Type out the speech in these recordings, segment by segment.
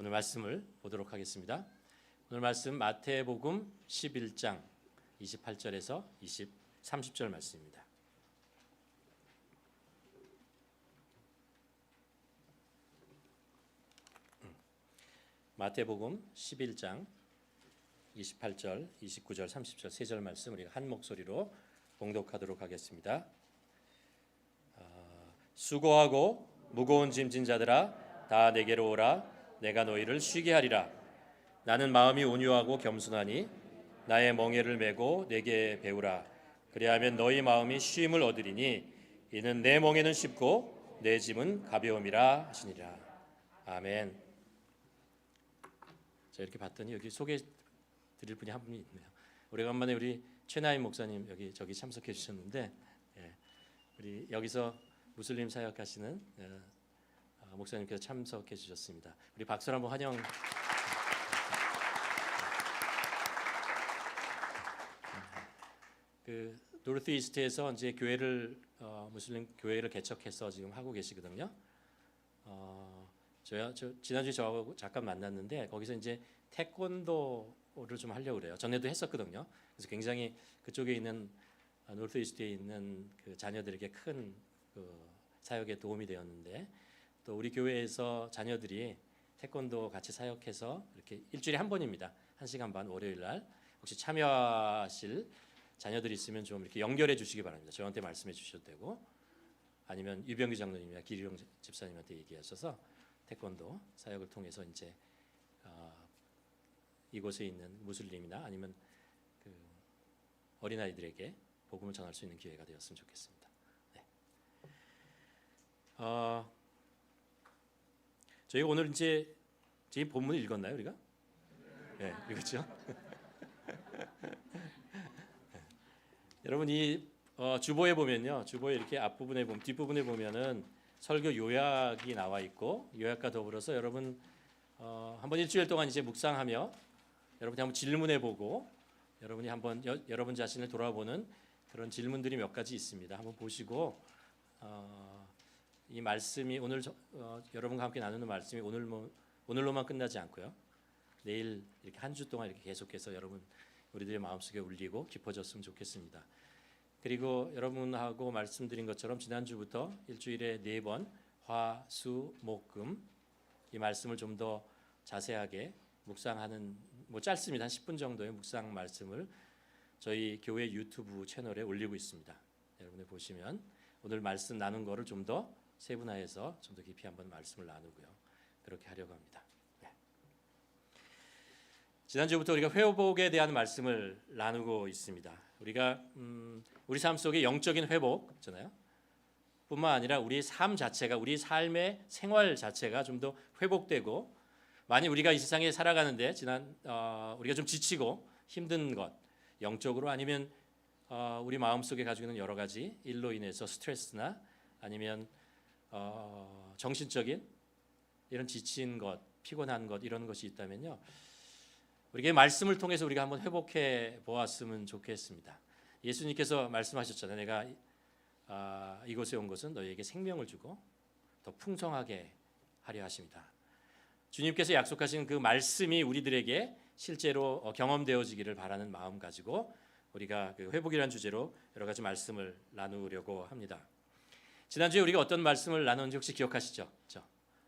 오늘 말씀을 보도록 하겠습니다. 오늘 말씀 마태복음 11장 28절에서 30절 말씀입니다. 마태복음 11장 28절, 29절, 30절 세 절 말씀 우리가 한 목소리로 봉독하도록 하겠습니다. 수고하고 무거운 짐진 자들아 다 내게로 오라. 내가 너희를 쉬게 하리라. 나는 마음이 온유하고 겸손하니 나의 멍에를 메고 내게 배우라. 그리하면 너희 마음이 쉼을 얻으리니 이는 내 멍에는 쉽고 내 짐은 가벼움이라 하시니라. 아멘. 자, 이렇게 봤더니 여기 소개 드릴 분이 한 분이 있네요. 오래간만에 우리 최나임 목사님 저기 참석해 주셨는데, 우리 여기서 무슬림 사역하시는 목사님께서 참석해 주셨습니다. 우리 박수로 한번 환영. 그 노르트 이스트에서 이제 교회를 무슬림 교회를 개척해서 지금 하고 계시거든요. 저 지난주에 저하고 잠깐 만났는데 거기서 이제 태권도를 좀 하려고 그래요. 전에도 했었거든요. 그래서 굉장히 그쪽에 있는 노르트 이스트에 있는 그 자녀들에게 큰 그 사역에 도움이 되었는데, 또 우리 교회에서 자녀들이 태권도 같이 사역해서 이렇게 일주일에 한 번입니다. 1시간 반 월요일 날 혹시 참여하실 자녀들이 있으면 좀 이렇게 연결해 주시기 바랍니다. 저한테 말씀해 주셔도 되고, 아니면 유병규 장로님이나 기리용 집사님한테 얘기하셔서 태권도 사역을 통해서 이제 이곳에 있는 무슬림이나 아니면 그 어린아이들에게 복음을 전할 수 있는 기회가 되었으면 좋겠습니다. 저희가 오늘 이제 제 본문을 읽었나요, 우리가? 네, 읽었죠. 여러분 이 주보에 보면요, 주보에 이렇게 앞부분에 보면 뒷부분에 보면은 설교 요약이 나와 있고, 요약과 더불어서 여러분 한번 일주일 동안 이제 묵상하며 여러분이 한번 질문해 보고 여러분이 한번 여러분 자신을 돌아보는 그런 질문들이 몇 가지 있습니다. 한번 보시고 이 말씀이 오늘 여러분과 함께 나누는 말씀이 오늘로만 끝나지 않고요. 내일 이렇게 한 주 동안 이렇게 계속해서 여러분 우리들의 마음속에 울리고 깊어졌으면 좋겠습니다. 그리고 여러분하고 말씀드린 것처럼 지난주부터 일주일에 4번 화, 수, 목, 금 이 말씀을 좀 더 자세하게 묵상하는, 짧습니다. 한 10분 정도의 묵상 말씀을 저희 교회 유튜브 채널에 올리고 있습니다. 여러분이 보시면 오늘 말씀 나눈 거를 좀 더 세분화해서 좀 더 깊이 한번 말씀을 나누고요. 그렇게 하려고 합니다. 지난주부터 우리가 회복에 대한 말씀을 나누고 있습니다. 우리가 우리 삶 속에 영적인 회복 있잖아요. 뿐만 아니라 우리 삶 자체가, 우리 삶의 생활 자체가 좀 더 회복되고, 만약 우리가 이 세상에 살아가는데 우리가 좀 지치고 힘든 것, 영적으로 아니면 우리 마음속에 가지고 있는 여러 가지 일로 인해서 스트레스나 아니면 정신적인 이런 지친 것, 피곤한 것, 이런 것이 있다면요, 우리가 말씀을 통해서 우리가 한번 회복해 보았으면 좋겠습니다. 예수님께서 말씀하셨잖아요. 내가 이곳에 온 것은 너희에게 생명을 주고 더 풍성하게 하려 하십니다. 주님께서 약속하신 그 말씀이 우리들에게 실제로 경험되어지기를 바라는 마음 가지고 우리가 그 회복이라는 주제로 여러 가지 말씀을 나누려고 합니다. 지난주에 우리가 어떤 말씀을 나눴는지 혹시 기억하시죠?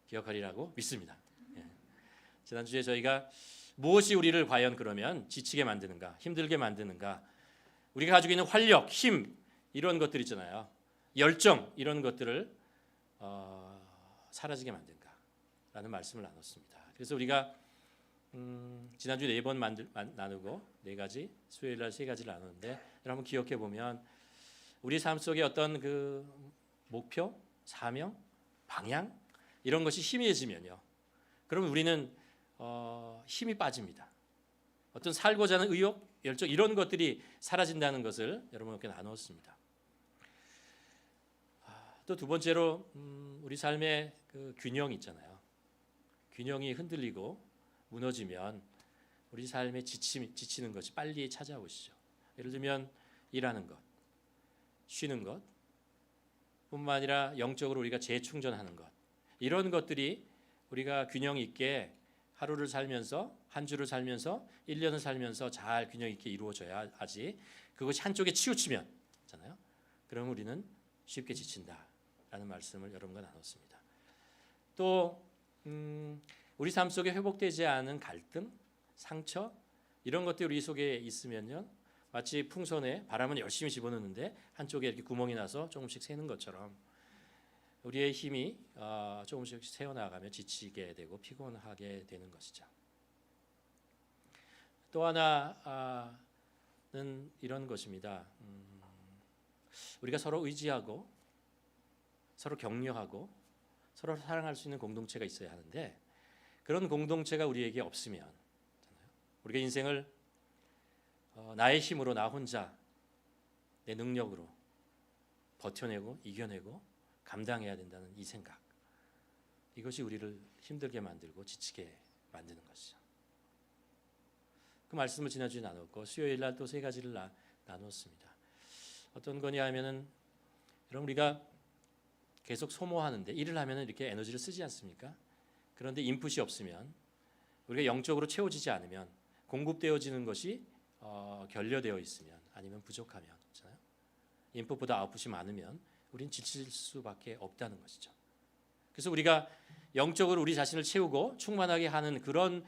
기억하리라고 믿습니다. 지난주에 저희가 무엇이 우리를 과연 그러면 지치게 만드는가, 힘들게 만드는가, 우리가 가지고 있는 활력, 힘 이런 것들 있잖아요. 열정 이런 것들을 사라지게 만든가라는 말씀을 나눴습니다. 그래서 우리가 지난주 4번 나누고 4가지, 수요일 날 3가지를 나눴는데, 여러분 기억해 보면 우리 삶 속에 어떤 그 목표, 사명, 방향 이런 것이 희미해지면요, 그러면 우리는 힘이 빠집니다. 어떤 살고자 하는 의욕, 열정 이런 것들이 사라진다는 것을 여러분께 나누었습니다. 또 두 번째로 우리 삶의 그 균형이 있잖아요. 균형이 흔들리고 무너지면 우리 삶에 지치는 것이 빨리 찾아오시죠. 예를 들면 일하는 것, 쉬는 것 뿐만 아니라 영적으로 우리가 재충전하는 것, 이런 것들이 우리가 균형 있게 하루를 살면서, 한 주를 살면서, 1년을 살면서 잘 균형 있게 이루어져야 하지. 그것이 한쪽에 치우치면, 잖아요. 그럼 우리는 쉽게 지친다라는 말씀을 여러분과 나눴습니다. 또 우리 삶 속에 회복되지 않은 갈등, 상처 이런 것들이 우리 속에 있으면요, 마치 풍선에 바람은 열심히 집어넣는데 한쪽에 이렇게 구멍이 나서 조금씩 새는 것처럼 우리의 힘이 조금씩 새어나가며 지치게 되고 피곤하게 되는 것이죠. 또 하나는 이런 것입니다. 우리가 서로 의지하고 서로 격려하고 서로 사랑할 수 있는 공동체가 있어야 하는데 그런 공동체가 우리에게 없으면 우리가 인생을 나의 힘으로 나 혼자 내 능력으로 버텨내고 이겨내고 감당해야 된다는 이 생각, 이것이 우리를 힘들게 만들고 지치게 만드는 것이죠. 그 말씀을 지난주에 나눴고 수요일 날 또 세 가지를 나눴습니다. 어떤 거냐 하면은 여러분 우리가 계속 소모하는데 일을 하면은 이렇게 에너지를 쓰지 않습니까? 그런데 인풋이 없으면 우리가 영적으로 채워지지 않으면 공급되어지는 것이 결여되어 있으면 아니면 부족하면 그렇잖아요. 인풋보다 아웃풋이 많으면 우리는 지칠 수밖에 없다는 것이죠. 그래서 우리가 영적으로 우리 자신을 채우고 충만하게 하는 그런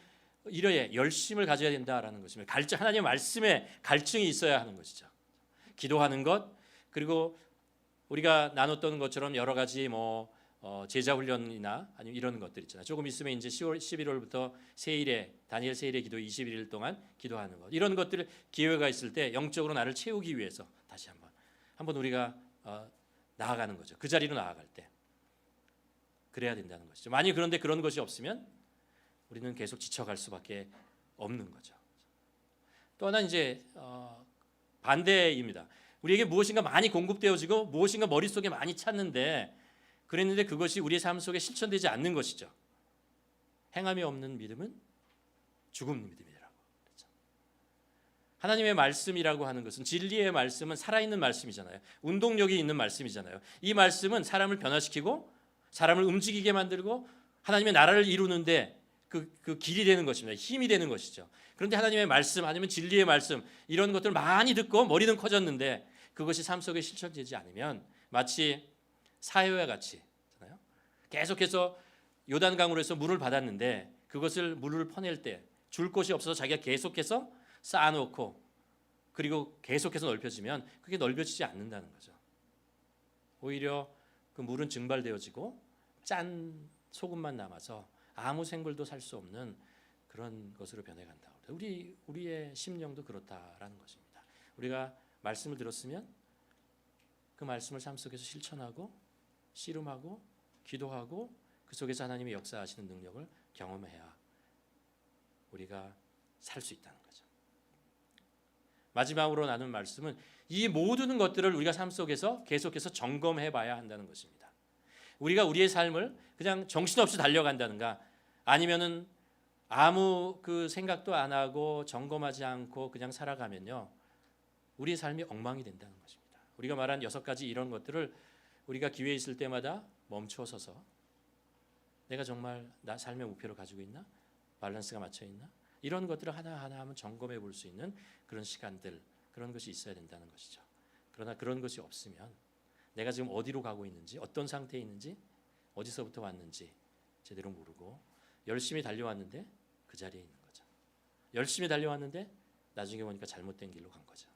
일에 열심을 가져야 된다라는 것입니다. 하나님의 말씀에 갈증이 있어야 하는 것이죠. 기도하는 것, 그리고 우리가 나눴던 것처럼 여러 가지 제자 훈련이나 아니면 이런 것들 있잖아요. 조금 있으면 이제 10월, 11월부터 세일에 다니엘 세일의 기도 21일 동안 기도하는 것. 이런 것들 기회가 있을 때 영적으로 나를 채우기 위해서 다시 한번 우리가 나아가는 거죠. 그 자리로 나아갈 때 그래야 된다는 것이죠. 만약 그런데 그런 것이 없으면 우리는 계속 지쳐갈 수밖에 없는 거죠. 또 하나 이제 반대입니다. 우리에게 무엇인가 많이 공급되어지고 무엇인가 머릿속에 많이 찼는데 그랬는데 그것이 우리의 삶 속에 실천되지 않는 것이죠. 행함이 없는 믿음은 죽음 믿음이라고 그랬죠. 하나님의 말씀이라고 하는 것은 진리의 말씀은 살아있는 말씀이잖아요. 운동력이 있는 말씀이잖아요. 이 말씀은 사람을 변화시키고 사람을 움직이게 만들고 하나님의 나라를 이루는데 그 길이 되는 것입니다. 힘이 되는 것이죠. 그런데 하나님의 말씀 아니면 진리의 말씀 이런 것들을 많이 듣고 머리는 커졌는데 그것이 삶 속에 실천되지 않으면 마치 사회와 같이 계속해서 요단강으로서 물을 받았는데 그것을 물을 퍼낼 때 줄 곳이 없어서 자기가 계속해서 쌓아놓고 그리고 계속해서 넓혀지면 그게 넓혀지지 않는다는 거죠. 오히려 그 물은 증발되어지고 짠 소금만 남아서 아무 생물도 살 수 없는 그런 것으로 변해간다. 우리의 심령도 그렇다라는 것입니다. 우리가 말씀을 들었으면 그 말씀을 삶 속에서 실천하고 씨름하고 기도하고 그 속에서 하나님의 역사하시는 능력을 경험해야 우리가 살 수 있다는 거죠. 마지막으로 나눈 말씀은 이 모든 것들을 우리가 삶 속에서 계속해서 점검해 봐야 한다는 것입니다. 우리가 우리의 삶을 그냥 정신없이 달려간다는가 아니면은 아무 그 생각도 안 하고 점검하지 않고 그냥 살아가면요 우리의 삶이 엉망이 된다는 것입니다. 우리가 말한 6가지 이런 것들을 우리가 기회 있을 때마다 멈춰 서서 내가 정말 나 삶의 목표를 가지고 있나? 밸런스가 맞춰 있나? 이런 것들을 하나하나 한번 점검해 볼 수 있는 그런 시간들, 그런 것이 있어야 된다는 것이죠. 그러나 그런 것이 없으면 내가 지금 어디로 가고 있는지, 어떤 상태에 있는지, 어디서부터 왔는지 제대로 모르고 열심히 달려왔는데 그 자리에 있는 거죠. 열심히 달려왔는데 나중에 보니까 잘못된 길로 간 거죠.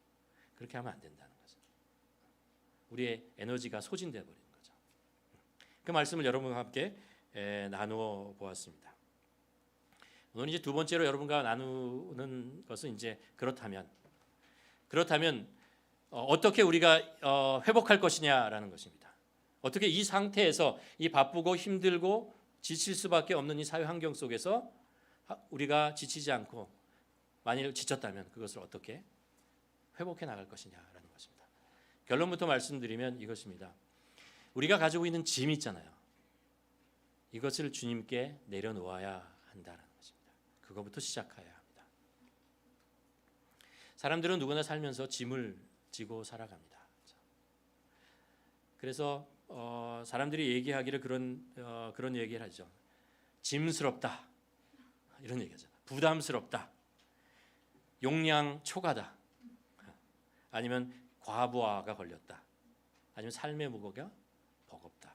그렇게 하면 안 된다는 거죠. 우리의 에너지가 소진되어 버리는 거죠. 그 말씀을 여러분과 함께 나누어 보았습니다. 오늘 이제 두 번째로 여러분과 나누는 것은 이제 그렇다면 어떻게 우리가 회복할 것이냐라는 것입니다. 어떻게 이 상태에서 이 바쁘고 힘들고 지칠 수밖에 없는 이 사회 환경 속에서 우리가 지치지 않고 만일 지쳤다면 그것을 어떻게 회복해 나갈 것이냐라는 것입니다. 결론부터 말씀드리면 이것입니다. 우리가 가지고 있는 짐 있잖아요. 이것을 주님께 내려놓아야 한다는 것입니다. 그거부터 시작해야 합니다. 사람들은 누구나 살면서 짐을 지고 살아갑니다. 그래서 사람들이 얘기하기를 그런 얘기를 하죠. 짐스럽다. 이런 얘기죠. 부담스럽다. 용량 초과다. 아니면 과부하가 걸렸다. 아니면 삶의 무게가 버겁다.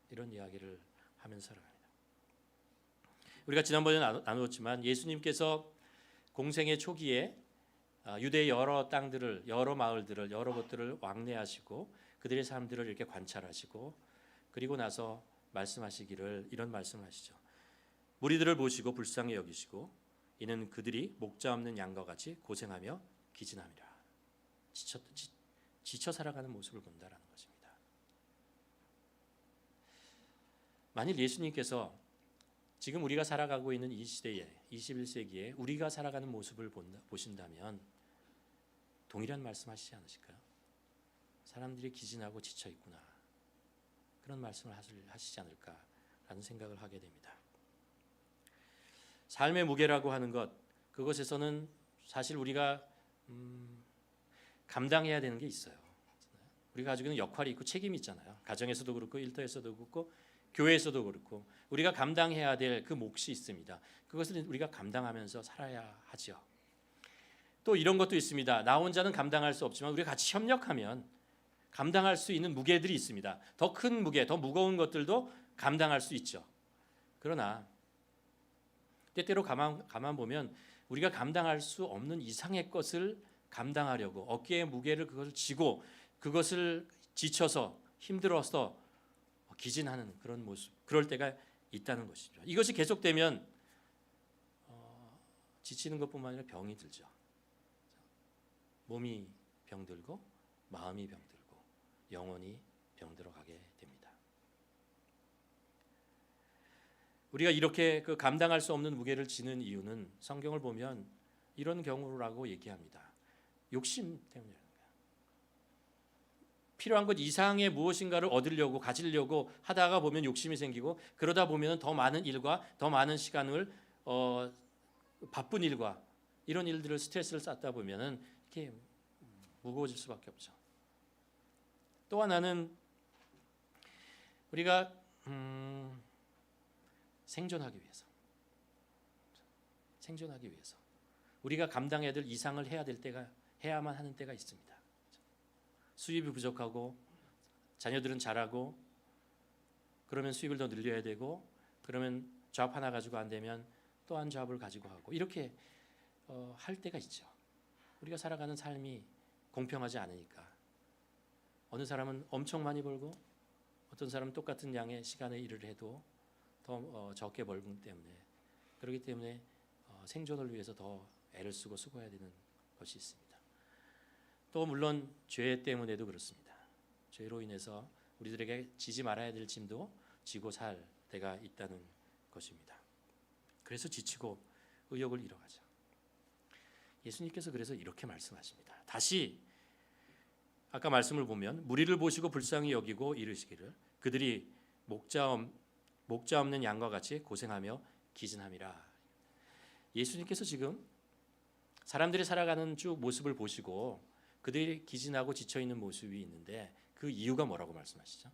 이런 이야기를 하면서 살아갑니다. 우리가 지난번에 나누었지만 예수님께서 공생의 초기에 유대의 여러 땅들을, 여러 마을들을, 여러 곳들을 왕래하시고 그들의 삶들을 이렇게 관찰하시고 그리고 나서 말씀하시기를 이런 말씀을 하시죠. 무리들을 보시고 불쌍히 여기시고 이는 그들이 목자 없는 양과 같이 고생하며 기진함이라. 지쳐 살아가는 모습을 본다라는 것입니다. 만일 예수님께서 지금 우리가 살아가고 있는 이 시대에 21세기에 우리가 살아가는 모습을 보신다면 동일한 말씀하시지 않으실까요? 사람들이 기진하고 지쳐 있구나. 그런 말씀을 하시지 않을까라는 생각을 하게 됩니다. 삶의 무게라고 하는 것, 그것에서는 사실 우리가 감당해야 되는 게 있어요. 우리가 가지고 있는 역할이 있고 책임이 있잖아요. 가정에서도 그렇고 일터에서도 그렇고 교회에서도 그렇고 우리가 감당해야 될 그 몫이 있습니다. 그것을 우리가 감당하면서 살아야 하죠. 또 이런 것도 있습니다. 나 혼자는 감당할 수 없지만 우리가 같이 협력하면 감당할 수 있는 무게들이 있습니다. 더 큰 무게, 더 무거운 것들도 감당할 수 있죠. 그러나 때때로 가만 보면 우리가 감당할 수 없는 이상의 것을 감당하려고 어깨의 무게를 그것을 지고 그것을 지쳐서 힘들어서 기진하는 그런 모습, 그럴 때가 있다는 것이죠. 이것이 계속되면 지치는 것뿐만 아니라 병이 들죠. 몸이 병들고 마음이 병들고 영혼이 병들어 가게 됩니다. 우리가 이렇게 그 감당할 수 없는 무게를 지는 이유는 성경을 보면 이런 경우라고 얘기합니다. 욕심 때문이라는 거예요. 필요한 것 이상의 무엇인가를 얻으려고 가지려고 하다가 보면 욕심이 생기고 그러다 보면 더 많은 일과 더 많은 시간을 바쁜 일과 이런 일들을 스트레스를 쌓다 보면은 이렇게 무거워질 수밖에 없죠. 또 하나는 우리가 생존하기 위해서 우리가 감당해야 될 이상을 해야만 하는 때가 있습니다. 수입이 부족하고 자녀들은 자라고 그러면 수입을 더 늘려야 되고 그러면 잡 하나 가지고 안 되면 또 한 잡을 가지고 하고 이렇게 할 때가 있죠. 우리가 살아가는 삶이 공평하지 않으니까 어느 사람은 엄청 많이 벌고 어떤 사람은 똑같은 양의 시간의 일을 해도 더 적게 벌기 때문에 그렇기 때문에 생존을 위해서 더 애를 쓰고 수고해야 되는 것이 있습니다. 또 물론 죄 때문에도 그렇습니다. 죄로 인해서 우리들에게 지지 말아야 될 짐도 지고 살 때가 있다는 것입니다. 그래서 지치고 의욕을 잃어가죠. 예수님께서 그래서 이렇게 말씀하십니다. 다시 아까 말씀을 보면 무리를 보시고 불쌍히 여기고 이르시기를 그들이 목자 없는 양과 같이 고생하며 기진함이라. 예수님께서 지금 사람들이 살아가는 쭉 모습을 보시고 그들이 기진하고 지쳐있는 모습이 있는데 그 이유가 뭐라고 말씀하시죠?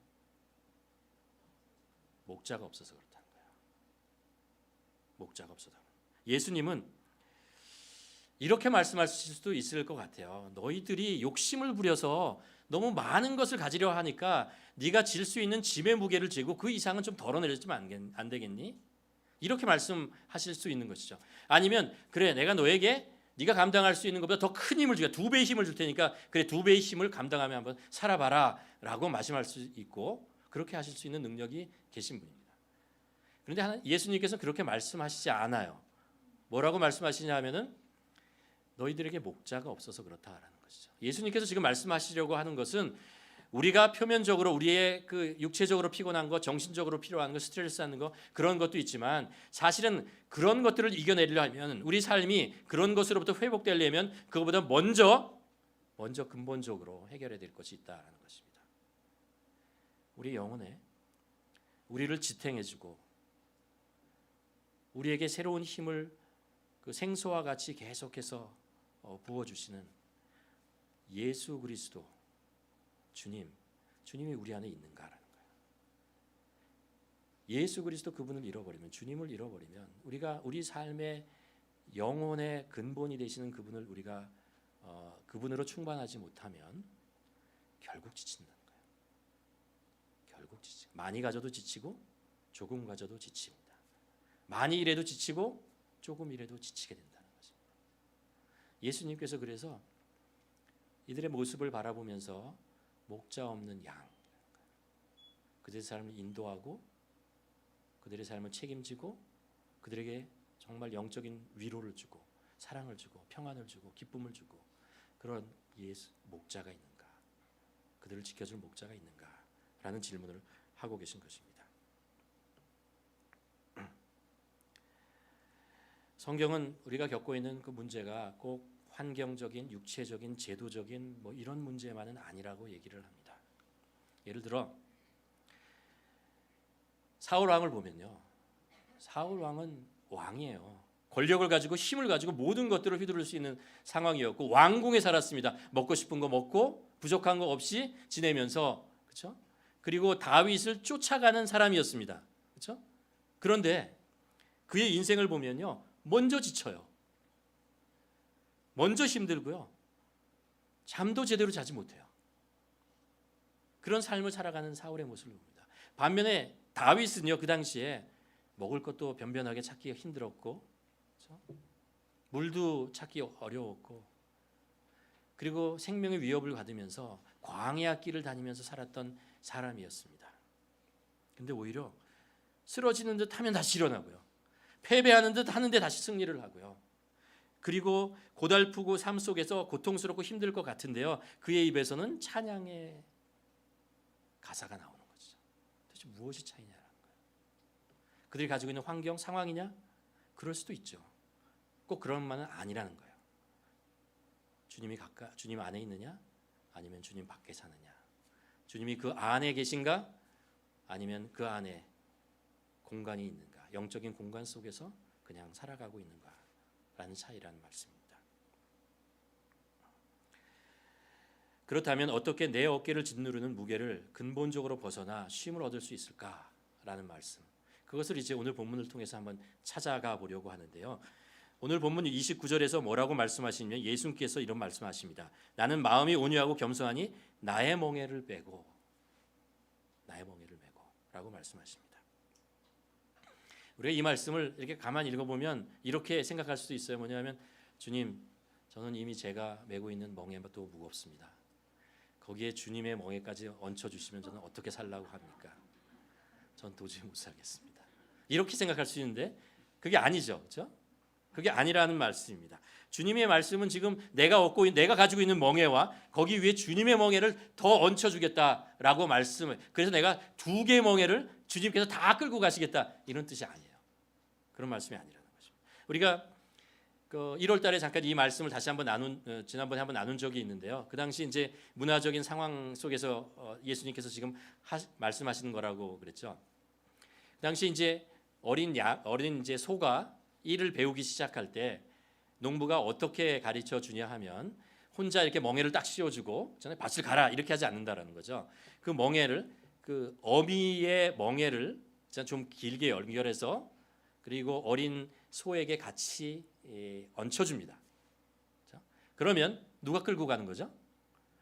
목자가 없어서 그렇다는 거예요. 목자가 없어서. 예수님은 이렇게 말씀하실 수도 있을 것 같아요. 너희들이 욕심을 부려서 너무 많은 것을 가지려 하니까 네가 질 수 있는 짐의 무게를 지고 그 이상은 좀 덜어내주면 안 되겠니? 이렇게 말씀하실 수 있는 것이죠. 아니면 그래 내가 너에게 네가 감당할 수 있는 것보다 더 큰 힘을 주겠다. 2배의 힘을 줄 테니까 그래 2배의 힘을 감당하며 한번 살아봐라 라고 말씀할 수 있고 그렇게 하실 수 있는 능력이 계신 분입니다. 그런데 예수님께서는 그렇게 말씀하시지 않아요. 뭐라고 말씀하시냐 하면은 너희들에게 목자가 없어서 그렇다라는 것이죠. 예수님께서 지금 말씀하시려고 하는 것은 우리가 표면적으로 우리의 그 육체적으로 피곤한 것, 정신적으로 필요한 것, 스트레스 하는 것 그런 것도 있지만 사실은 그런 것들을 이겨내려면 우리 삶이 그런 것으로부터 회복되려면 그것보다 먼저 근본적으로 해결해야 될 것이 있다라는 것입니다. 우리 영혼에 우리를 지탱해주고 우리에게 새로운 힘을 그 생수와 같이 계속해서 부어주시는 예수 그리스도 주님이 우리 안에 있는가라는 거예요. 예수 그리스도 그분을 잃어버리면, 주님을 잃어버리면, 우리가 우리 삶의 영혼의 근본이 되시는 그분을 우리가 그분으로 충만하지 못하면 결국 지친다는 거예요. 결국 지치고, 많이 가져도 지치고 조금 가져도 지칩니다. 많이 일해도 지치고 조금 일해도 지치게 된다는 것입니다. 예수님께서 그래서 이들의 모습을 바라보면서 목자 없는 양, 그들의 삶을 인도하고 그들의 삶을 책임지고 그들에게 정말 영적인 위로를 주고 사랑을 주고 평안을 주고 기쁨을 주고 그런 예수 목자가 있는가, 그들을 지켜줄 목자가 있는가 라는 질문을 하고 계신 것입니다. 성경은 우리가 겪고 있는 그 문제가 꼭 환경적인, 육체적인, 제도적인 뭐 이런 문제만은 아니라고 얘기를 합니다. 예를 들어 사울 왕을 보면요, 사울 왕은 왕이에요. 권력을 가지고 힘을 가지고 모든 것들을 휘두를 수 있는 상황이었고 왕궁에 살았습니다. 먹고 싶은 거 먹고 부족한 거 없이 지내면서, 그렇죠? 그리고 다윗을 쫓아가는 사람이었습니다. 그렇죠? 그런데 그의 인생을 보면요, 먼저 지쳐요. 먼저 힘들고요. 잠도 제대로 자지 못해요. 그런 삶을 살아가는 사울의 모습을 봅니다. 반면에 다윗은요, 그 당시에 먹을 것도 변변하게 찾기가 힘들었고, 그렇죠? 물도 찾기 어려웠고, 그리고 생명의 위협을 받으면서 광야 길을 다니면서 살았던 사람이었습니다. 근데 오히려 쓰러지는 듯 하면 다시 일어나고요, 패배하는 듯 하는데 다시 승리를 하고요, 그리고 고달프고 삶 속에서 고통스럽고 힘들 것 같은데요, 그의 입에서는 찬양의 가사가 나오는 거죠. 도대체 무엇이 차이냐라는 거예요. 그들이 가지고 있는 환경, 상황이냐? 그럴 수도 있죠. 꼭 그런 말은 아니라는 거예요. 주님 안에 있느냐? 아니면 주님 밖에 사느냐? 주님이 그 안에 계신가? 아니면 그 안에 공간이 있는가? 영적인 공간 속에서 그냥 살아가고 있는가? 라는 차이라는 말씀입니다. 그렇다면 어떻게 내 어깨를 짓누르는 무게를 근본적으로 벗어나 쉼을 얻을 수 있을까라는 말씀, 그것을 이제 오늘 본문을 통해서 한번 찾아가 보려고 하는데요. 오늘 본문 29절에서 뭐라고 말씀하시냐면 예수님께서 이런 말씀하십니다. 나는 마음이 온유하고 겸손하니 나의 멍에를 메고 라고 말씀하십니다. 우리가 이 말씀을 이렇게 가만히 읽어보면 이렇게 생각할 수도 있어요. 뭐냐면, 주님, 저는 이미 제가 메고 있는 멍에도 무겁습니다. 거기에 주님의 멍에까지 얹혀주시면 저는 어떻게 살라고 합니까? 전 도저히 못 살겠습니다. 이렇게 생각할 수 있는데 그게 아니죠, 그렇죠? 그게 아니라는 말씀입니다. 주님의 말씀은 지금 내가 가지고 있는 멍에와 거기 위에 주님의 멍에를 더 얹혀주겠다라고 말씀을, 그래서 내가 2개의 멍에를 주님께서 다 끌고 가시겠다, 이런 뜻이 아니에요. 그런 말씀이 아니라는 거죠. 우리가 1월 달에 잠깐 이 말씀을 다시 한번 지난번에 한번 나눈 적이 있는데요. 그 당시 이제 문화적인 상황 속에서 예수님께서 지금 말씀하시는 거라고 그랬죠. 그 당시 이제 어린 이제 소가 일을 배우기 시작할 때 농부가 어떻게 가르쳐 주냐 하면 혼자 이렇게 멍에를 딱 씌워주고 밭을 가라 이렇게 하지 않는다라는 거죠. 그 멍에를, 그 어미의 멍에를 좀 길게 연결해서 그리고 어린 소에게 같이 얹혀줍니다. 그러면 누가 끌고 가는 거죠?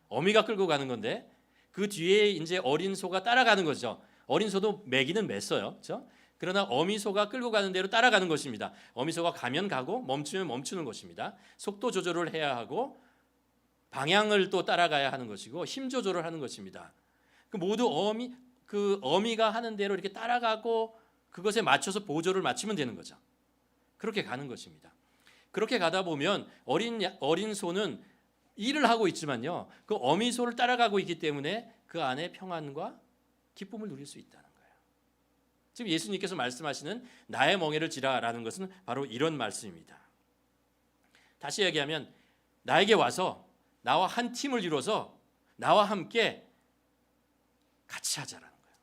어미가 끌고 가는 건데 그 뒤에 이제 어린 소가 따라가는 거죠. 어린 소도 매기는 맸어요, 그렇죠? 그러나 어미소가 끌고 가는 대로 따라가는 것입니다. 어미소가 가면 가고 멈추면 멈추는 것입니다. 속도 조절을 해야 하고 방향을 또 따라가야 하는 것이고 힘 조절을 하는 것입니다. 그 모두 어미가 하는 대로 이렇게 따라가고 그것에 맞춰서 보조를 맞추면 되는 거죠. 그렇게 가는 것입니다. 그렇게 가다 보면 어린 소는 일을 하고 있지만요, 그 어미소를 따라가고 있기 때문에 그 안에 평안과 기쁨을 누릴 수 있다는 거예요. 지금 예수님께서 말씀하시는 나의 멍에를 지라라는 것은 바로 이런 말씀입니다. 다시 얘기하면 나에게 와서 나와 한 팀을 이뤄서 나와 함께 같이 하자라는 거예요.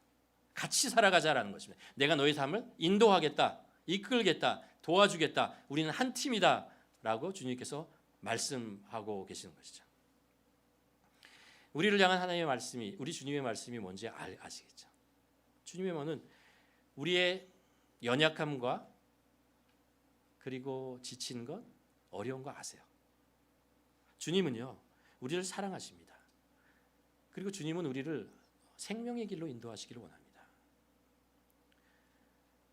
같이 살아가자라는 것입니다. 내가 너의 삶을 인도하겠다, 이끌겠다, 도와주겠다. 우리는 한 팀이다라고 주님께서 말씀하고 계시는 것이죠. 우리를 향한 하나님의 말씀이, 우리 주님의 말씀이 뭔지 아시겠죠? 주님의 말은 우리의 연약함과 그리고 지친 것, 어려운 거 아세요? 주님은요, 우리를 사랑하십니다. 그리고 주님은 우리를 생명의 길로 인도하시기를 원합니다.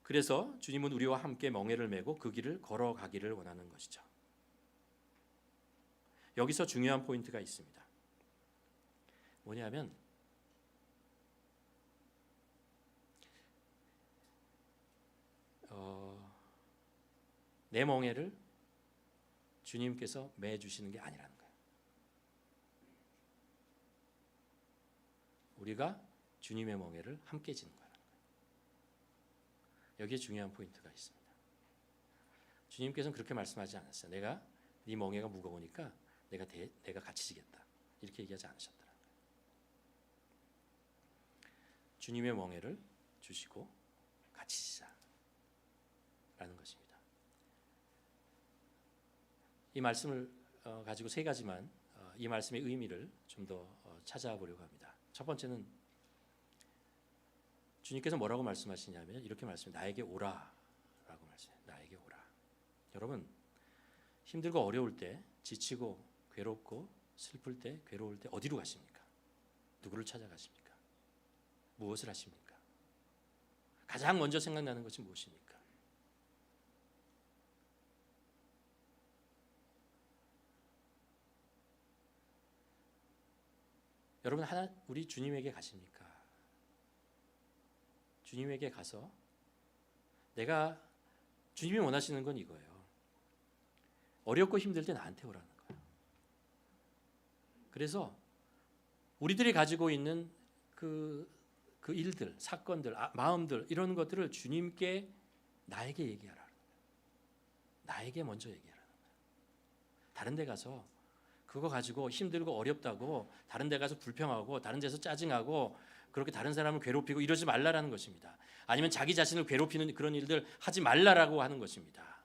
그래서 주님은 우리와 함께 멍에를 메고 그 길을 걸어가기를 원하는 것이죠. 여기서 중요한 포인트가 있습니다. 뭐냐면 내 멍에를 주님께서 매주시는 게 아니라는 거예요. 우리가 주님의 멍에를 함께 지는 거라는 거예요. 여기에 중요한 포인트가 있습니다. 주님께서는 그렇게 말씀하지 않았어요. 내가 네 멍에가 무거우니까 내가 같이 지겠다. 이렇게 얘기하지 않으셨더라고요. 주님의 멍에를 주시고 같이 지자라는 것입니다. 이 말씀을 가지고 세 가지만 이 말씀의 의미를 좀 더 찾아보려고 합니다. 첫 번째는 주님께서 뭐라고 말씀하시냐면 이렇게 말씀해요. 나에게 오라라고 말씀해요. 나에게 오라. 여러분 힘들고 어려울 때, 지치고 괴롭고 슬플 때, 괴로울 때 어디로 가십니까? 누구를 찾아가십니까? 무엇을 하십니까? 가장 먼저 생각나는 것이 무엇입니까? 여러분 우리 주님에게 가십니까? 주님에게 가서 주님이 원하시는 건 이거예요. 어렵고 힘들 때 나한테 오라는 거예요. 그래서 우리들이 가지고 있는 그 일들, 사건들, 마음들 이런 것들을 주님께 나에게 얘기하라. 나에게 먼저 얘기하라는 거예요. 다른 데 가서 그거 가지고 힘들고 어렵다고 다른 데 가서 불평하고 다른 데서 짜증하고 그렇게 다른 사람을 괴롭히고 이러지 말라라는 것입니다. 아니면 자기 자신을 괴롭히는 그런 일들 하지 말라라고 하는 것입니다.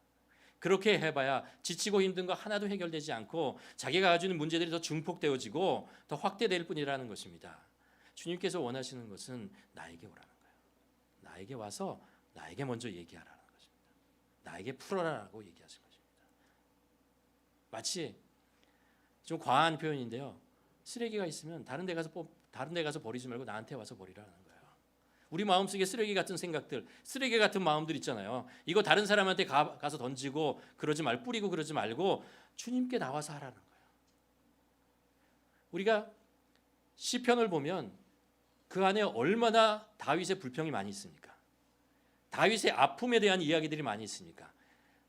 그렇게 해봐야 지치고 힘든 거 하나도 해결되지 않고 자기가 가지고 있는 문제들이 더 증폭되어지고 더 확대될 뿐이라는 것입니다. 주님께서 원하시는 것은 나에게 오라는 거예요. 나에게 와서 나에게 먼저 얘기하라는 것입니다. 나에게 풀어라라고 얘기하신 것입니다. 마치 좀 과한 표현인데요. 쓰레기가 있으면 다른 데 가서 버리지 말고 나한테 와서 버리라는 거예요. 우리 마음속에 쓰레기 같은 생각들, 쓰레기 같은 마음들 있잖아요. 이거 다른 사람한테 가서 던지고 그러지 말고 뿌리고 그러지 말고 주님께 나와서 하라는 거예요. 우리가 시편을 보면 그 안에 얼마나 다윗의 불평이 많이 있습니까? 다윗의 아픔에 대한 이야기들이 많이 있으니까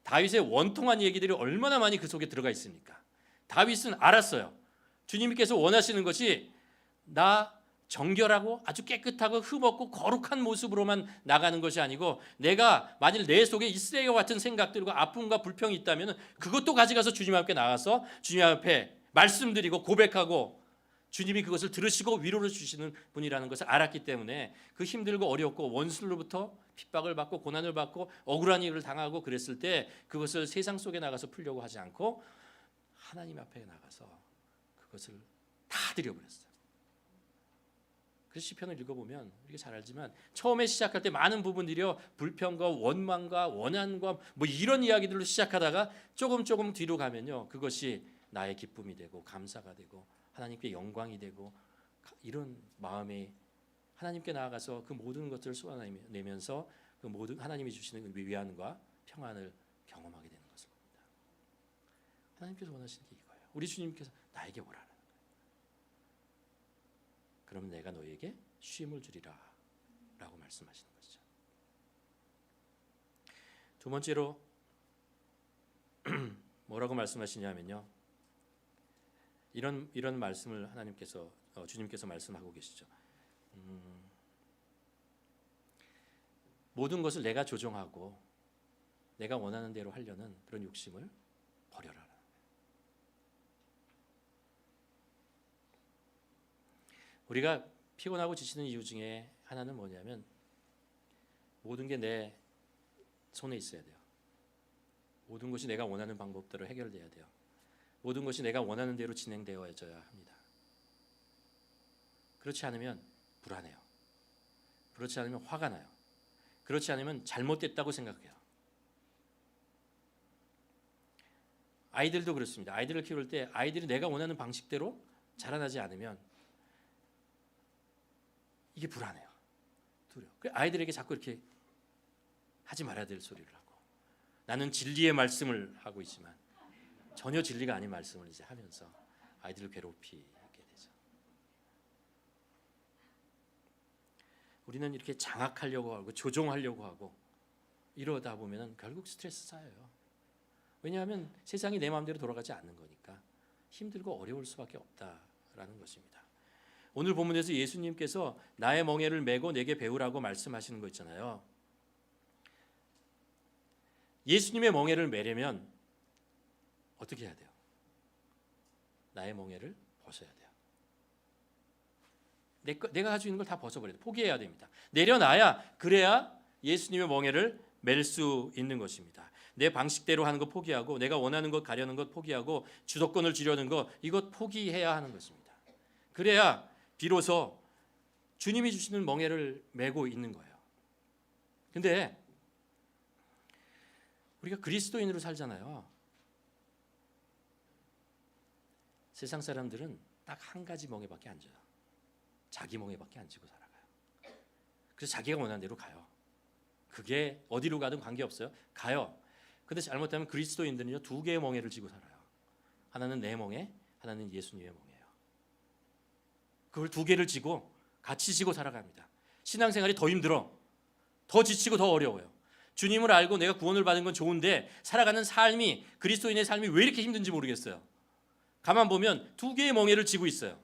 다윗의 원통한 얘기들이 얼마나 많이 그 속에 들어가 있습니까? 다윗은 알았어요. 주님께서 원하시는 것이 나 정결하고 아주 깨끗하고 흠없고 거룩한 모습으로만 나가는 것이 아니고 내가 만일 내 속에 이 쓰레기와 같은 생각들과 아픔과 불평이 있다면 그것도 가져가서 주님 앞에 나가서 주님 앞에 말씀드리고 고백하고 주님이 그것을 들으시고 위로를 주시는 분이라는 것을 알았기 때문에 그 힘들고 어렵고 원수로부터 핍박을 받고 고난을 받고 억울한 일을 당하고 그랬을 때 그것을 세상 속에 나가서 풀려고 하지 않고 하나님 앞에 나가서 그것을 다 드려버렸어요. 그래서 시편을 읽어보면 우리가 잘 알지만 처음에 시작할 때 많은 부분들이요 불평과 원망과 원한과 뭐 이런 이야기들로 시작하다가 조금 뒤로 가면요 그것이 나의 기쁨이 되고 감사가 되고 하나님께 영광이 되고 이런 마음에 하나님께 나아가서 그 모든 것들을 쏟아내면서 그 모든 하나님이 주시는 위안과 평안을 경험하게 되는 것을 봅니다. 하나님께서 원하시는 게 이거예요. 우리 주님께서 나에게 오라는 거예요. 그럼 내가 너에게 쉼을 주리라 라고 말씀하시는 것이죠. 두 번째로 뭐라고 말씀하시냐면요. 이런 말씀을 하나님께서 주님께서 말씀하고 계시죠. 모든 것을 내가 조정하고 내가 원하는 대로 하려는 그런 욕심을 버려라. 우리가 피곤하고 지치는 이유 중에 하나는 뭐냐면 모든 게 내 손에 있어야 돼요. 모든 것이 내가 원하는 방법대로 해결돼야 돼요. 모든 것이 내가 원하는 대로 진행되어져야 합니다. 그렇지 않으면 불안해요. 그렇지 않으면 화가 나요. 그렇지 않으면 잘못됐다고 생각해요. 아이들도 그렇습니다. 아이들을 키울 때 아이들이 내가 원하는 방식대로 자라나지 않으면 이게 불안해요. 두려워. 아이들에게 자꾸 이렇게 하지 말아야 될 소리를 하고, 나는 진리의 말씀을 하고 있지만 전혀 진리가 아닌 말씀을 이제 하면서 아이들을 괴롭히게 되죠. 우리는 이렇게 장악하려고 하고 조종하려고 하고 이러다 보면 결국 스트레스 쌓여요. 왜냐하면 세상이 내 마음대로 돌아가지 않는 거니까 힘들고 어려울 수밖에 없다라는 것입니다. 오늘 본문에서 예수님께서 나의 멍에를 메고 내게 배우라고 말씀하시는 거 있잖아요. 예수님의 멍에를 메려면 어떻게 해야 돼요? 나의 멍에를 벗어야 돼요. 내가 가지고 있는 걸 다 벗어버려야 돼요. 포기해야 됩니다. 내려놔야, 그래야 예수님의 멍에를 맬 수 있는 것입니다. 내 방식대로 하는 것 포기하고, 내가 원하는 것 가려는 것 포기하고, 주도권을 주려는 것, 이것 포기해야 하는 것입니다. 그래야 비로소 주님이 주시는 멍에를 메고 있는 거예요. 근데 우리가 그리스도인으로 살잖아요. 세상 사람들은 딱 한 가지 멍에밖에 안 져요. 자기 멍에밖에 안 지고 살아가요. 그래서 자기가 원하는 대로 가요. 그게 어디로 가든 관계없어요. 가요. 근데 잘못하면 그리스도인들은요, 두 개의 멍에를 지고 살아요. 하나는 내 멍에, 하나는 예수님의 멍에예요. 그걸 두 개를 지고 같이 지고 살아갑니다. 신앙생활이 더 힘들어. 더 지치고 더 어려워요. 주님을 알고 내가 구원을 받은 건 좋은데 살아가는 삶이, 그리스도인의 삶이 왜 이렇게 힘든지 모르겠어요. 가만 보면 두 개의 멍에를 지고 있어요.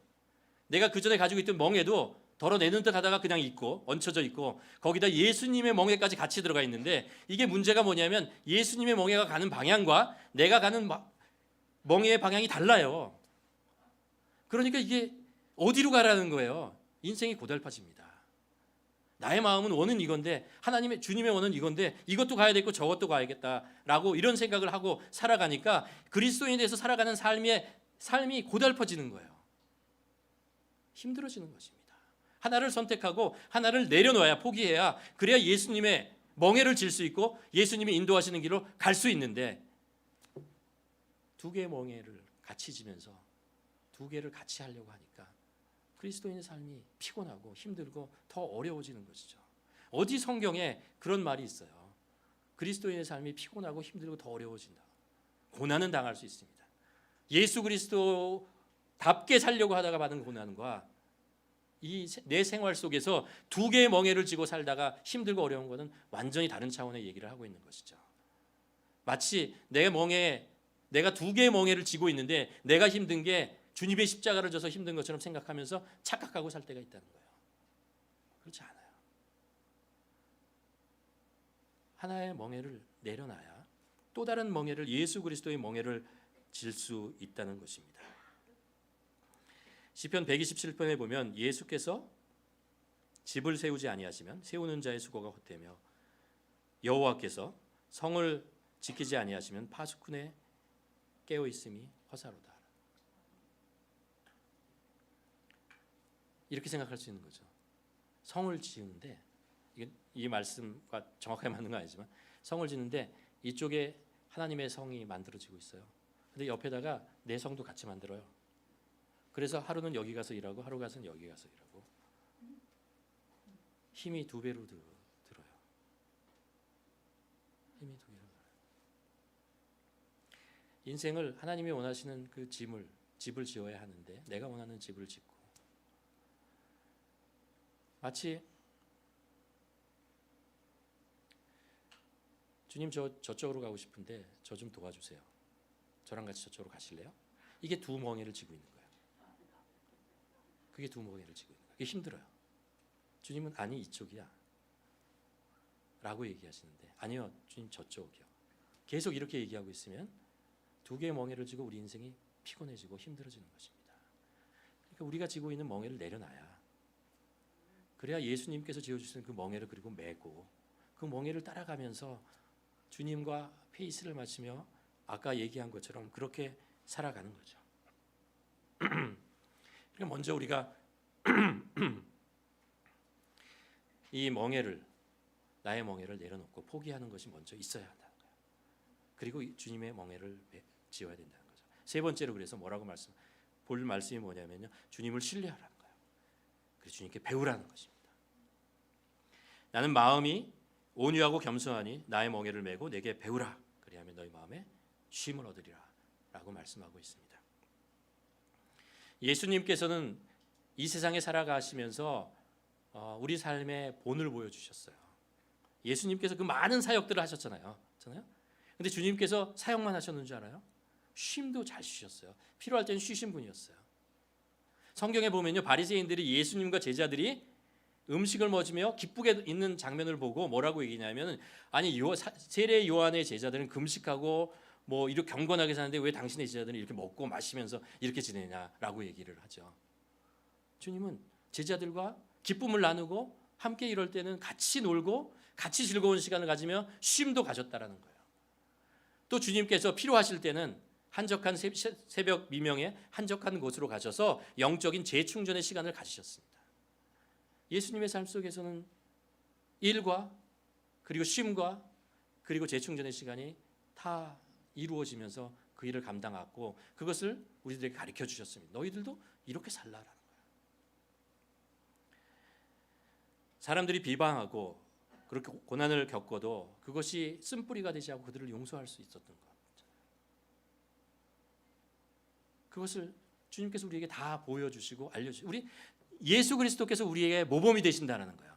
내가 그전에 가지고 있던 멍에도 덜어내는 듯 하다가 그냥 있고 얹혀져 있고, 거기다 예수님의 멍에까지 같이 들어가 있는데, 이게 문제가 뭐냐면 예수님의 멍에가 가는 방향과 내가 가는 멍에의 방향이 달라요. 그러니까 이게 어디로 가라는 거예요? 인생이 고달파집니다. 나의 마음은 원은 이건데, 하나님의, 주님의 원은 이건데, 이것도 가야 되고 저것도 가야겠다라고 이런 생각을 하고 살아가니까 그리스도인에 대해서 살아가는 삶이 고달파지는 거예요. 힘들어지는 것입니다. 하나를 선택하고 하나를 내려놔야, 포기해야, 그래야 예수님의 멍에를 질 수 있고 예수님이 인도하시는 길로 갈 수 있는데, 두 개의 멍에를 같이 지면서 두 개를 같이 하려고 하니까 그리스도인의 삶이 피곤하고 힘들고 더 어려워지는 것이죠. 어디 성경에 그런 말이 있어요? 그리스도인의 삶이 피곤하고 힘들고 더 어려워진다. 고난은 당할 수 있습니다. 예수 그리스도답게 살려고 하다가 받은 고난과 이 내 생활 속에서 두 개의 멍에를 쥐고 살다가 힘들고 어려운 것은 완전히 다른 차원의 얘기를 하고 있는 것이죠. 마치 내가 두 개의 멍에를 쥐고 있는데 내가 힘든 게 주님의 십자가를 져서 힘든 것처럼 생각하면서 착각하고 살 때가 있다는 거예요. 그렇지 않아요. 하나의 멍에를 내려놔야 또 다른 멍에를, 예수 그리스도의 멍에를 질 수 있다는 것입니다. 시편 127편에 보면 예수께서 집을 세우지 아니하시면 세우는 자의 수고가 헛되며, 여호와께서 성을 지키지 아니하시면 파수꾼의 깨어 있음이 허사로다. 이렇게 생각할 수 있는 거죠. 성을 지으는데, 이 말씀과 정확하게 맞는 건 아니지만, 성을 짓는데 이쪽에 하나님의 성이 만들어지고 있어요. 근데 옆에다가 내 성도 같이 만들어요. 그래서 하루는 여기 가서 일하고 하루 가서는 여기 가서 일하고, 힘이 두 배로 들어요. 힘이 두 배로 들어요. 인생을 하나님이 원하시는 그 집을 지어야 하는데 내가 원하는 집을 짓고, 마치 주님 저쪽으로 가고 싶은데 저 좀 도와주세요. 저랑 같이 저쪽으로 가실래요? 이게 두 멍에를 쥐고 있는 거예요. 그게 두 멍에를 쥐고 있는 거예요. 이게 힘들어요. 주님은 아니 이쪽이야 라고 얘기하시는데, 아니요 주님 저쪽이요. 계속 이렇게 얘기하고 있으면 두 개의 멍에를 쥐고 우리 인생이 피곤해지고 힘들어지는 것입니다. 그러니까 우리가 쥐고 있는 멍에를 내려놔야, 그래야 예수님께서 지어주시는 그 멍에를 그리고 메고 그 멍에를 따라가면서 주님과 페이스를 맞추며 아까 얘기한 것처럼 그렇게 살아가는 거죠. 그러니까 먼저 우리가 이 멍에를 나의 멍에를 내려놓고 포기하는 것이 먼저 있어야 한다는 거예요. 그리고 주님의 멍에를 지어야 된다는 거죠. 세 번째로 그래서 뭐라고 볼 말씀이 뭐냐면요, 주님을 신뢰하라는 거예요. 그래서 주님께 배우라는 것입니다. 나는 마음이 온유하고 겸손하니 나의 멍에를 메고 내게 배우라. 그리하면 너희 마음에 쉼을 얻으리라 라고 말씀하고 있습니다. 예수님께서는 이 세상에 살아가시면서 우리 삶의 본을 보여주셨어요. 예수님께서 그 많은 사역들을 하셨잖아요. 근데 주님께서 사역만 하셨는 줄 알아요? 쉼도 잘 쉬셨어요. 필요할 때는 쉬신 분이었어요. 성경에 보면요, 바리새인들이 예수님과 제자들이 음식을 먹으며 기쁘게 있는 장면을 보고 뭐라고 얘기냐면, 아니 세례 요한의 제자들은 금식하고 뭐 이렇게 경건하게 사는데 왜 당신의 제자들은 이렇게 먹고 마시면서 이렇게 지내냐라고 얘기를 하죠. 주님은 제자들과 기쁨을 나누고 함께 이럴 때는 같이 놀고 같이 즐거운 시간을 가지며 쉼도 가졌다라는 거예요. 또 주님께서 필요하실 때는 한적한 새벽 미명에 한적한 곳으로 가셔서 영적인 재충전의 시간을 가지셨습니다. 예수님의 삶 속에서는 일과 그리고 쉼과 그리고 재충전의 시간이 다 이루어지면서 그 일을 감당하고 그것을 우리들에게 가르쳐 주셨습니다. 너희들도 이렇게 살라라는 거예요. 사람들이 비방하고 그렇게 고난을 겪어도 그것이 쓴뿌리가 되지 않고 그들을 용서할 수 있었던 것. 그것을 주님께서 우리에게 다 보여주시고 알려주시고, 우리 예수 그리스도께서 우리에게 모범이 되신다는 거예요.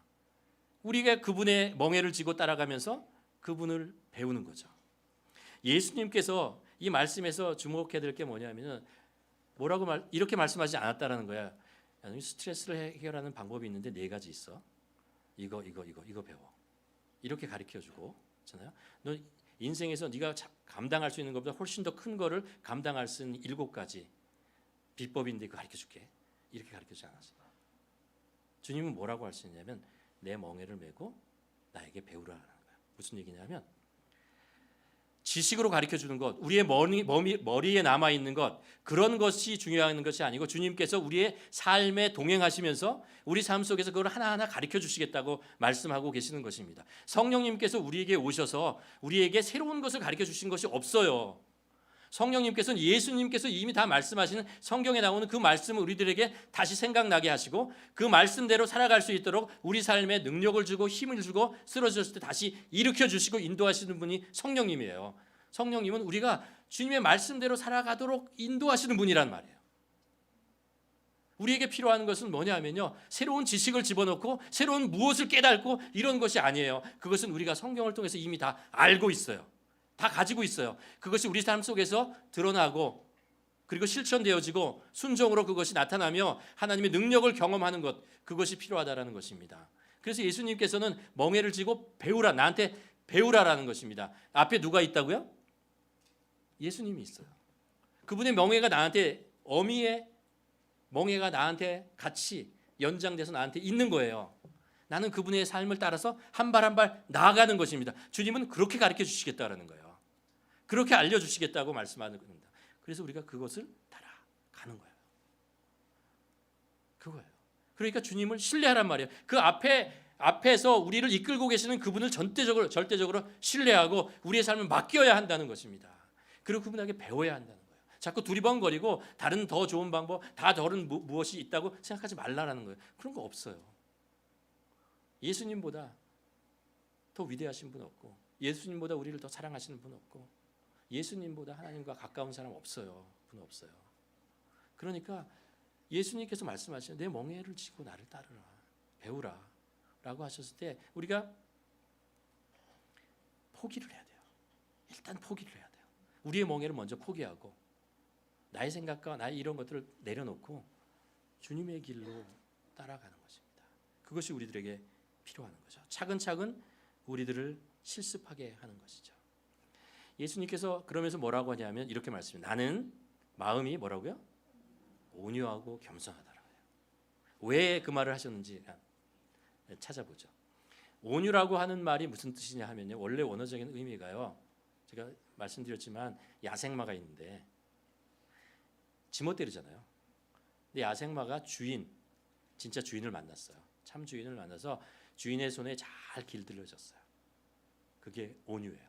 우리가 그분의 멍에를 지고 따라가면서 그분을 배우는 거죠. 예수님께서 이 말씀에서 주목해야 될 게 뭐냐면 이렇게 말씀하지 않았다라는 거야. 스트레스를 해결하는 방법이 있는데 4가지 있어. 이거 배워. 이렇게 가르쳐주고, 잖아요. 너 인생에서 네가 감당할 수 있는 것보다 훨씬 더 큰 거를 감당할 수 있는 7가지 비법인데 그거 가르쳐줄게. 이렇게 가르쳐주지 않았어요. 주님은 뭐라고 하시냐면 내 멍에를 메고 나에게 배우라는 거예요. 무슨 얘기냐면 지식으로 가르쳐주는 것, 우리의 머리에 남아있는 것, 그런 것이 중요한 것이 아니고 주님께서 우리의 삶에 동행하시면서 우리 삶 속에서 그걸 하나하나 가르쳐 주시겠다고 말씀하고 계시는 것입니다. 성령님께서 우리에게 오셔서 우리에게 새로운 것을 가르쳐 주신 것이 없어요. 성령님께서는 예수님께서 이미 다 말씀하시는 성경에 나오는 그 말씀을 우리들에게 다시 생각나게 하시고 그 말씀대로 살아갈 수 있도록 우리 삶에 능력을 주고 힘을 주고 쓰러졌을 때 다시 일으켜 주시고 인도하시는 분이 성령님이에요. 성령님은 우리가 주님의 말씀대로 살아가도록 인도하시는 분이란 말이에요. 우리에게 필요한 것은 뭐냐면요, 새로운 지식을 집어넣고 새로운 무엇을 깨닫고 이런 것이 아니에요. 그것은 우리가 성경을 통해서 이미 다 알고 있어요. 다 가지고 있어요. 그것이 우리 삶 속에서 드러나고 그리고 실천되어지고 순종으로 그것이 나타나며 하나님의 능력을 경험하는 것, 그것이 필요하다라는 것입니다. 그래서 예수님께서는 멍에를 쥐고 배우라, 나한테 배우라라는 것입니다. 앞에 누가 있다고요? 예수님이 있어요. 그분의 멍에가 나한테, 어미의 멍에가 나한테 같이 연장돼서 나한테 있는 거예요. 나는 그분의 삶을 따라서 한 발 한 발 나아가는 것입니다. 주님은 그렇게 가르쳐 주시겠다라는 거예요. 그렇게 알려주시겠다고 말씀하는 겁니다. 그래서 우리가 그것을 따라가는 거예요. 그거예요. 그러니까 주님을 신뢰하란 말이에요. 그 앞에서 우리를 이끌고 계시는 그분을 절대적으로 신뢰하고 우리의 삶을 맡겨야 한다는 것입니다. 그리고 그분에게 배워야 한다는 거예요. 자꾸 두리번거리고 다른 더 좋은 방법, 다 다른 무엇이 있다고 생각하지 말라라는 거예요. 그런 거 없어요. 예수님보다 더 위대하신 분 없고, 예수님보다 우리를 더 사랑하시는 분 없고, 예수님보다 하나님과 가까운 사람 없어요. 분 없어요. 그러니까 예수님께서 말씀하시는 내 멍에를 쥐고 나를 따르라, 배우라 라고 하셨을 때 우리가 포기를 해야 돼요. 일단 포기를 해야 돼요. 우리의 멍에를 먼저 포기하고 나의 생각과 나의 이런 것들을 내려놓고 주님의 길로 따라가는 것입니다. 그것이 우리들에게 필요한 거죠. 차근차근 우리들을 실습하게 하는 것이죠. 예수님께서 그러면서 뭐라고 하냐면 이렇게 말씀해요. 나는 마음이 뭐라고요? 온유하고 겸손하다라고 해요. 왜 그 말을 하셨는지 찾아보죠. 온유라고 하는 말이 무슨 뜻이냐 하면요, 원래 원어적인 의미가요, 제가 말씀드렸지만 야생마가 있는데 지못 때리잖아요. 근데 야생마가 진짜 주인을 만났어요. 참 주인을 만나서 주인의 손에 잘 길들여졌어요. 그게 온유예요.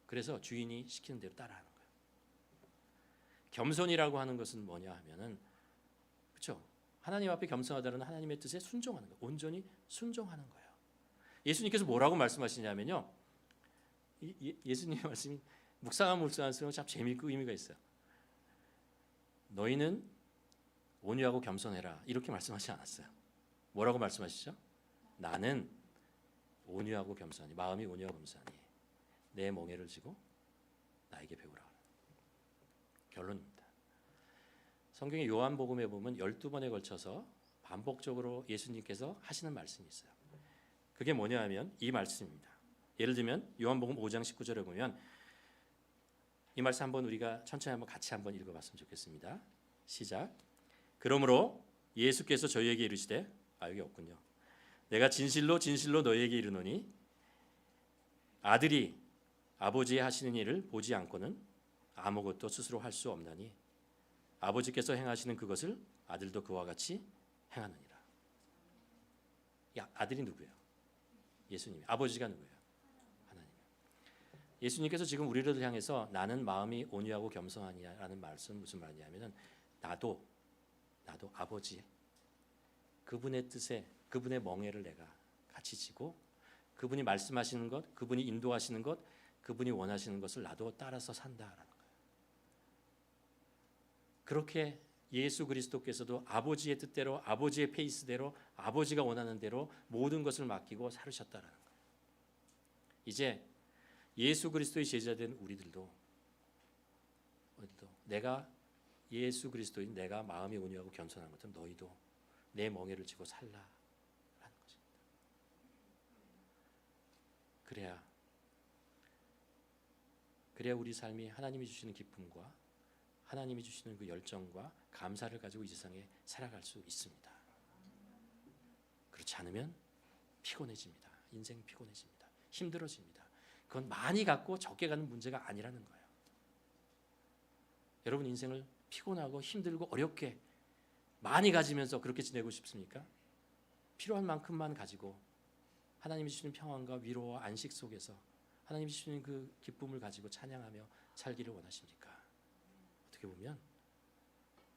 그래서 주인이 시키는 대로 따라하는 거예요. 겸손이라고 하는 것은 뭐냐 하면은, 그렇죠? 하나님 앞에 겸손하다는 하나님의 뜻에 순종하는 거예요. 온전히 순종하는 거예요. 예수님께서 뭐라고 말씀하시냐면요, 예수님의 말씀이 묵상할수록 참 재미있고 의미가 있어요. 너희는 온유하고 겸손해라, 이렇게 말씀하시지 않았어요. 뭐라고 말씀하시죠? 나는 온유하고 겸손하니, 마음이 온유하고 겸손하니 내 멍에를 지고 나에게 배우라. 결론입니다. 성경의 요한복음에 보면 12번에 걸쳐서 반복적으로 예수님께서 하시는 말씀이 있어요. 그게 뭐냐 하면 이 말씀입니다. 예를 들면 요한복음 5장 19절에 보면 이 말씀 한번 우리가 천천히 한번 같이 한번 읽어봤으면 좋겠습니다. 시작. 그러므로 예수께서 저희에게 이르시되, 여기 없군요. 내가 진실로 진실로 너희에게 이르노니 아들이 아버지의 하시는 일을 보지 않고는 아무것도 스스로 할 수 없나니 아버지께서 행하시는 그것을 아들도 그와 같이 행하느니라. 아들이 누구예요? 예수님. 아버지가 누구예요? 하나님. 예수님께서 지금 우리를 향해서 나는 마음이 온유하고 겸손하니라는 말씀 무슨 말이냐면은 나도 아버지 그분의 뜻에, 그분의 멍에를 내가 같이 지고 그분이 말씀하시는 것, 그분이 인도하시는 것, 그분이 원하시는 것을 나도 따라서 산다라는 거예요. 그렇게 예수 그리스도께서도 아버지의 뜻대로, 아버지의 페이스대로, 아버지가 원하는 대로 모든 것을 맡기고 살으셨다라는 거예요. 이제 예수 그리스도의 제자된 우리들도 내가 예수 그리스도인 내가 마음이 온유하고 겸손한 것처럼 너희도 내 멍에를 지고 살라라는 것입니다. 그래야 우리 삶이 하나님이 주시는 기쁨과 하나님이 주시는 그 열정과 감사를 가지고 이 세상에 살아갈 수 있습니다. 그렇지 않으면 피곤해집니다. 인생 피곤해집니다. 힘들어집니다. 그건 많이 갖고 적게 가는 문제가 아니라는 거예요. 여러분 인생을 피곤하고 힘들고 어렵게 많이 가지면서 그렇게 지내고 싶습니까? 필요한 만큼만 가지고 하나님이 주시는 평안과 위로와 안식 속에서 하나님이 주시는 그 기쁨을 가지고 찬양하며 살기를 원하십니까? 어떻게 보면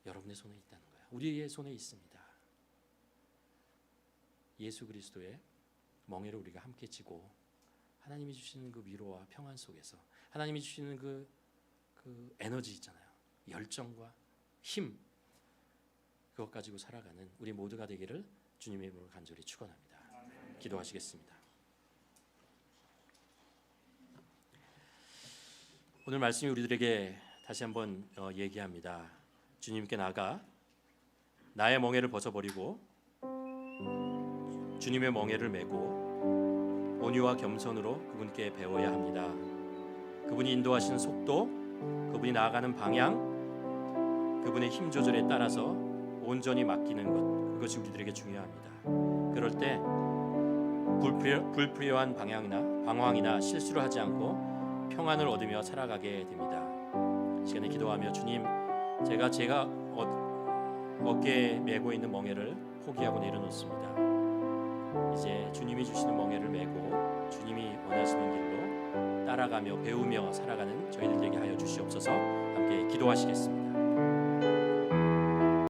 여러분의 손에 있다는 거예요. 우리의 손에 있습니다. 예수 그리스도의 멍에를 우리가 함께 지고 하나님이 주시는 그 위로와 평안 속에서 하나님이 주시는 그 에너지 있잖아요. 열정과 힘, 그것 가지고 살아가는 우리 모두가 되기를 주님의 이름으로 간절히 축원합니다. 기도하시겠습니다. 오늘 말씀이 우리들에게 다시 한번 얘기합니다. 주님께 나가 나의 멍에를 벗어버리고 주님의 멍에를 메고 온유와 겸손으로 그분께 배워야 합니다. 그분이 인도하시는 속도, 그분이 나아가는 방향, 그분의 힘 조절에 따라서 온전히 맡기는 것, 그것이 우리들에게 중요합니다. 그럴 때 불필요한 방황이나 실수를 하지 않고 평안을 얻으며 살아가게 됩니다. 이 시간에 기도하며 주님, 제가 어깨에 메고 있는 멍에를 포기하고 내려놓습니다. 이제 주님이 주시는 멍에를 메고 주님이 원하시는 길로 따라가며 배우며 살아가는 저희들 되게 하여 주시옵소서. 함께 기도하시겠습니다.